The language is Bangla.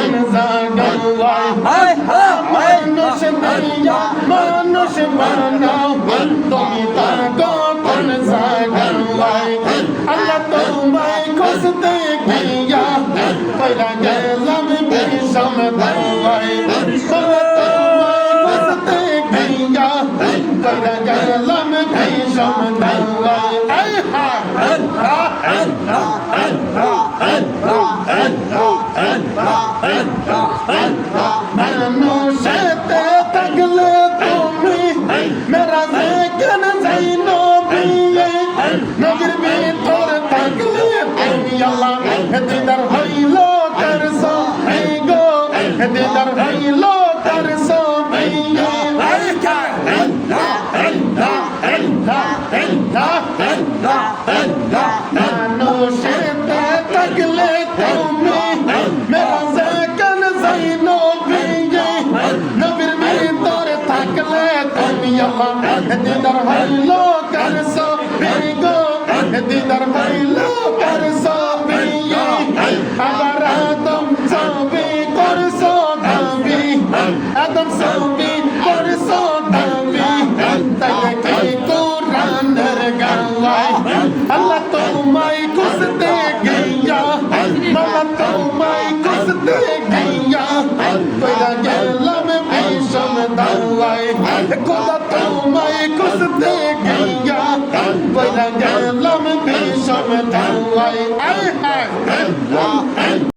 কোন জায়গায় মানুষ দিয়া মানুষ বানাও তুমি থাকো কোন জায়গায় আল্লাহ তোমায় খুঁজতে গিয়া কইরা গেলাম বিষম দাওয়ায় তোমায় খুঁজতে গিয়া কইরা গেলাম বিষম দাওয়ায় মানুষেতে থাকলে তুমি মেরা যেখান যাই নবী নবীর ভিতর থাকলে তুমি আল্লাহ দিদার হইল তার সবই গো দিদার হইল তার সবই মানুষেতে থাকলে তুমি মেরা যেখান যাই নবী নবীর ভিতর থাকলে তুমি আল্লাহ দিদার হইল কার সবই গো দিদার হইল কার সবই আবার আদম সবই করছ দাবি আদম সবই করছ দাবি তাই কি কোরআনের গাওয়ায় আল্লাহ তোমায় খুঁজতে গিয়া মামা তোমায় খুঁজতে গিয়া কইরা গেলাম বিষম দাওয়ায় খোদা তোমায় খুঁজতে গিয়া কইরা গেলাম বিষম দাওয়ায়